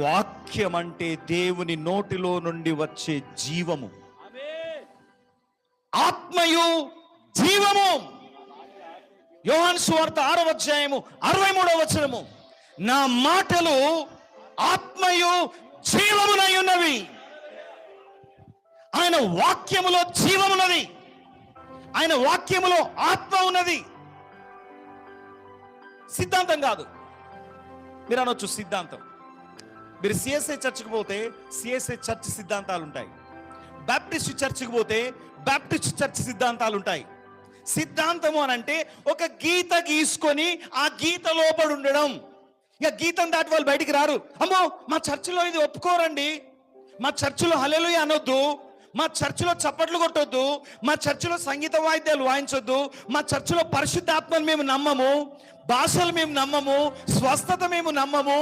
వాక్యం అంటే దేవుని నోటిలో నుండి వచ్చే జీవము, ఆత్మయు జీవము. యోహాను సువార్త 6వ అధ్యాయము 63వ వచనము, నా మాటలు ఆత్మయు జీవమునై ఉన్నవి. ఆయన వాక్యములో జీవమున్నది, ఆయన వాక్యములో ఆత్మ ఉన్నది. సిద్ధాంతం కాదు. మీరు అనొచ్చు సిద్ధాంతం. మీరు సిఎస్ఐ చర్చ్కి పోతే సిఎస్ఐ చర్చ్ సిద్ధాంతాలు ఉంటాయి, బాప్టిస్ట్ చర్చ్కి పోతే బాప్టిస్ట్ చర్చ్ సిద్ధాంతాలు ఉంటాయి. సిద్ధాంతము అని అంటే ఒక గీత గీసుకొని ఆ గీత లోపడి ఉండడం. ఇక గీతం దాటి వాళ్ళు బయటికి రారు. అమ్మో మా చర్చిలో ఇది ఒప్పుకోరండి, మా చర్చిలో హల్లెలూయా అనొద్దు, మా చర్చిలో చప్పట్లు కొట్టొద్దు, మా చర్చిలో సంగీత వాయిద్యాలు వాయించొద్దు, మా చర్చిలో పరిశుద్ధాత్మను మేము నమ్మము, భాషలు మేము నమ్మము, స్వస్థత మేము నమ్మము.